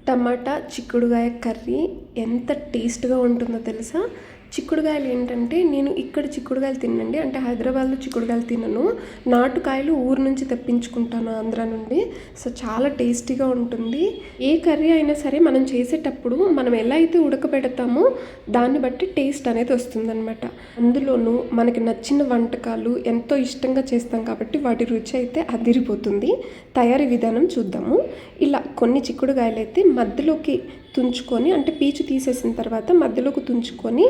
టమాటా చిక్కుడుగాయ కర్రీ ఎంత టేస్ట్గా ఉంటుందో తెలుసా. చిక్కుడుగాయలు ఏంటంటే నేను ఇక్కడ చిక్కుడుగాయలు తినండి, అంటే హైదరాబాద్లో చిక్కుడుగాయలు తినను, నాటుకాయలు ఊరు నుంచి తెప్పించుకుంటాను ఆంధ్ర నుండి. సో చాలా టేస్టీగా ఉంటుంది. ఏ కర్రీ అయినా సరే మనం చేసేటప్పుడు మనం ఎలా అయితే ఉడకబెడతామో దాన్ని బట్టి టేస్ట్ అనేది వస్తుందన్నమాట. అందులోనూ మనకి నచ్చిన వంటకాలు ఎంతో ఇష్టంగా చేస్తాం కాబట్టి వాటి రుచి అయితే అదిరిపోతుంది. తయారీ విధానం చూద్దాము. ఇలా కొన్ని చిక్కుడుగాయలు అయితే మధ్యలోకి తుంచుకొని, అంటే పీచు తీసేసిన తర్వాత మధ్యలోకి తుంచుకొని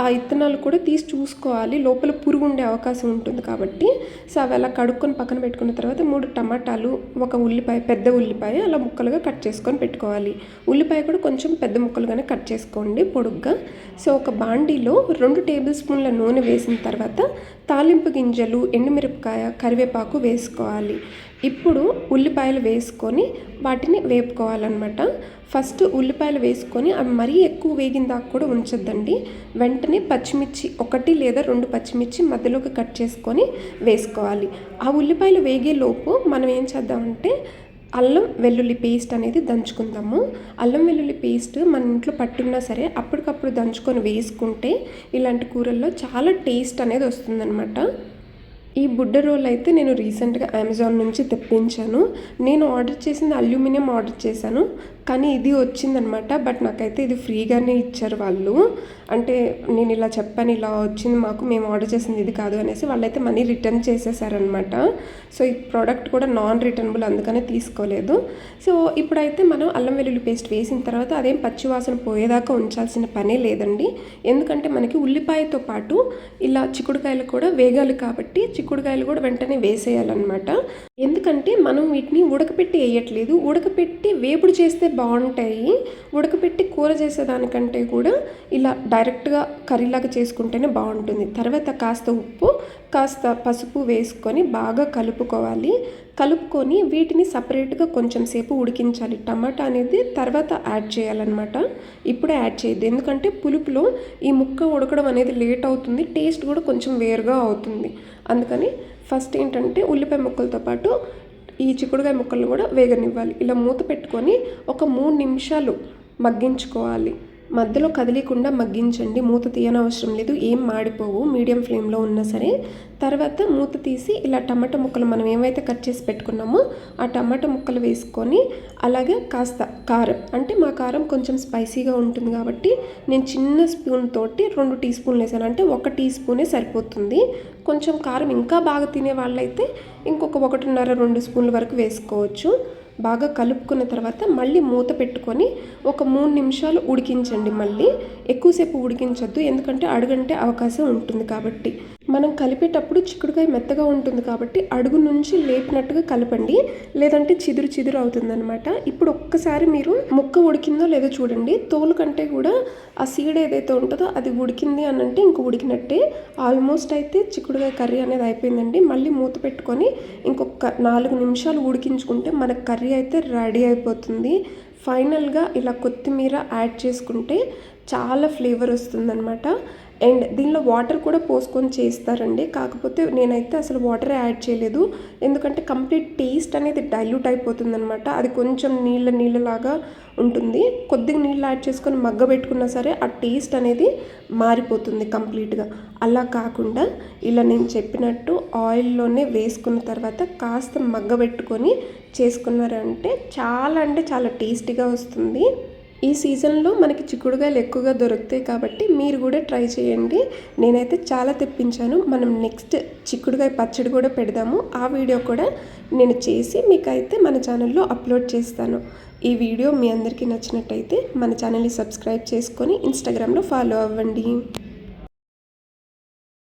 ఆ ఇత్తనాలు కూడా తీసి చూసుకోవాలి, లోపల పురుగు ఉండే అవకాశం ఉంటుంది కాబట్టి. సో అవి అలా కడుక్కొని పక్కన పెట్టుకున్న తర్వాత 3 టమాటాలు, ఒక ఉల్లిపాయ, పెద్ద ఉల్లిపాయ అలా ముక్కలుగా కట్ చేసుకొని పెట్టుకోవాలి. ఉల్లిపాయ కూడా కొంచెం పెద్ద ముక్కలుగానే కట్ చేసుకోండి పొడుగ్గా. సో ఒక బాండీలో 2 టేబుల్ స్పూన్ల నూనె వేసిన తర్వాత తాలింపు గింజలు, ఎండుమిరపకాయ, కరివేపాకు వేసుకోవాలి. ఇప్పుడు ఉల్లిపాయలు వేసుకొని వాటిని వేపుకోవాలన్నమాట. ఫస్ట్ ఉల్లిపాయలు వేసుకొని అవి మరీ ఎక్కువ వేగిన దాకా కూడా ఉంచొద్దండి. వెంటనే పచ్చిమిర్చి 1 లేదా 2 పచ్చిమిర్చి మధ్యలోకి కట్ చేసుకొని వేసుకోవాలి. ఆ ఉల్లిపాయలు వేగేలోపు మనం ఏం చేద్దామంటే అల్లం వెల్లుల్లి పేస్ట్ అనేది దంచుకుందాము. అల్లం వెల్లుల్లి పేస్ట్ మన ఇంట్లో పట్టున్నా సరే అప్పటికప్పుడు దంచుకొని వేసుకుంటే ఇలాంటి కూరల్లో చాలా టేస్ట్ అనేది వస్తుందన్నమాట. ఈ బుడ్డ రోల్ అయితే నేను రీసెంట్గా అమెజాన్ నుంచి తెప్పించాను. నేను ఆర్డర్ చేసింది అల్యూమినియం ఆర్డర్ చేశాను, కానీ ఇది వచ్చిందనమాట. బట్ నాకైతే ఇది ఫ్రీగానే ఇచ్చారు వాళ్ళు. అంటే నేను ఇలా చెప్పాను, ఇలా వచ్చింది మాకు, మేము ఆర్డర్ చేసింది ఇది కాదు అనేసి వాళ్ళైతే మనీ రిటర్న్ చేసేసారనమాట. సో ఈ ప్రోడక్ట్ కూడా నాన్ రిటర్నబుల్, అందుకనే తీసుకోలేదు. సో ఇప్పుడైతే మనం అల్లం వెల్లుల్లి పేస్ట్ వేసిన తర్వాత అదేం పచ్చివాసన పోయేదాకా ఉంచాల్సిన పనే లేదండి. ఎందుకంటే మనకి ఉల్లిపాయతో పాటు ఇలా చిక్కుడుకాయలు కూడా వేగాలి కాబట్టి చిక్కుడుకాయలు కూడా వెంటనే వేసేయాలన్నమాట. ఎందుకంటే మనం వీటిని ఉడకపెట్టి వేయట్లేదు, ఉడకపెట్టి వేపుడు చేస్తే బాగుంటాయి. ఉడకపెట్టి కూర చేసేదానికంటే కూడా ఇలా డైరెక్ట్గా కర్రీలాగా చేసుకుంటేనే బాగుంటుంది. తర్వాత కాస్త ఉప్పు, కాస్త పసుపు వేసుకొని బాగా కలుపుకోవాలి. కలుపుకొని వీటిని సపరేట్గా కొంచెం సేపు ఉడికించాలి. టమాటా అనేది తర్వాత యాడ్ చేయాలన్నమాట, ఇప్పుడే యాడ్ చేయద్దు. ఎందుకంటే పులుపులో ఈ ముక్క ఉడకడం అనేది లేట్ అవుతుంది, టేస్ట్ కూడా కొంచెం వేరుగా అవుతుంది. అందుకని ఫస్ట్ ఏంటంటే ఉల్లిపాయ ముక్కలతో పాటు ఈ చిక్కుడుకాయ ముక్కలను కూడా వేగనివ్వాలి. ఇలా మూత పెట్టుకొని ఒక 3 నిమిషాలు మగ్గించుకోవాలి. మధ్యలో కదిలీకుండా మగ్గించండి, మూత తీయనవసరం లేదు, ఏం మాడిపోవు, మీడియం ఫ్లేమ్లో ఉన్నా సరే. తర్వాత మూత తీసి ఇలా టమాటా ముక్కలు మనం ఏమైతే కట్ చేసి పెట్టుకున్నామో ఆ టమాటా ముక్కలు వేసుకొని, అలాగే కాస్త కారం, అంటే మా కారం కొంచెం స్పైసీగా ఉంటుంది కాబట్టి నేను చిన్న స్పూన్ తోటి 2 టీ స్పూన్లు వేసాను, అంటే 1 టీ స్పూనే సరిపోతుంది. కొంచెం కారం ఇంకా బాగా తినే వాళ్ళైతే ఇంకొక 1.5-2 స్పూన్ల వరకు వేసుకోవచ్చు. బాగా కలుపుకున్న తర్వాత మళ్ళీ మూత పెట్టుకొని ఒక 3 నిమిషాలు ఉడికించండి. మళ్ళీ ఎక్కువసేపు ఉడికించొద్దు, ఎందుకంటే అడుగంటే అవకాశం ఉంటుంది కాబట్టి. మనం కలిపేటప్పుడు చిక్కుడుకాయ మెత్తగా ఉంటుంది కాబట్టి అడుగు నుంచి లేపినట్టుగా కలపండి, లేదంటే చిదురు చిదురు అవుతుందన్నమాట. ఇప్పుడు ఒక్కసారి మీరు ముక్క ఉడికిందో లేదో చూడండి. తోలు కంటే కూడా ఆ సీడ్ ఏదైతే ఉంటుందో అది ఉడికింది అని అంటే ఇంక ఉడికినట్టే. ఆల్మోస్ట్ అయితే చిక్కుడుకాయ కర్రీ అనేది అయిపోయిందండి. మళ్ళీ మూత పెట్టుకొని ఇంకొక 4 నిమిషాలు ఉడికించుకుంటే మనకు కర్రీ అయితే రెడీ అయిపోతుంది. ఫైనల్గా ఇలా కొత్తిమీర యాడ్ చేసుకుంటే చాలా ఫ్లేవర్ వస్తుందన్నమాట. అండ్ దీనిలో వాటర్ కూడా పోసుకొని చేస్తారండి, కాకపోతే నేనైతే అసలు వాటర్ యాడ్ చేయలేదు. ఎందుకంటే కంప్లీట్ టేస్ట్ అనేది డైల్యూట్ అయిపోతుందన్నమాట. అది కొంచెం నీళ్ళలాగా ఉంటుంది. కొద్దిగా నీళ్ళు యాడ్ చేసుకొని మగ్గబెట్టుకున్నా సరే ఆ టేస్ట్ అనేది మారిపోతుంది కంప్లీట్గా. అలా కాకుండా ఇలా నేను చెప్పినట్టు ఆయిల్లోనే వేసుకున్న తర్వాత కాస్త మగ్గబెట్టుకొని చేసుకున్నారంటే చాలా అంటే చాలా టేస్టీగా వస్తుంది. ఈ సీజన్లో మనకి చిక్కుడుకాయలు ఎక్కువగా దొరుకుతాయి కాబట్టి మీరు కూడా ట్రై చేయండి. నేనైతే చాలా తెప్పించాను. మనం నెక్స్ట్ చిక్కుడుకాయ పచ్చడి కూడా పెడదాము. ఆ వీడియో కూడా నేను చేసి మీకైతే మన ఛానల్లో అప్లోడ్ చేస్తాను. ఈ వీడియో మీ అందరికీ నచ్చినట్టయితే మన ఛానల్ని సబ్స్క్రైబ్ చేసుకొని ఇన్స్టాగ్రామ్లో ఫాలో అవ్వండి.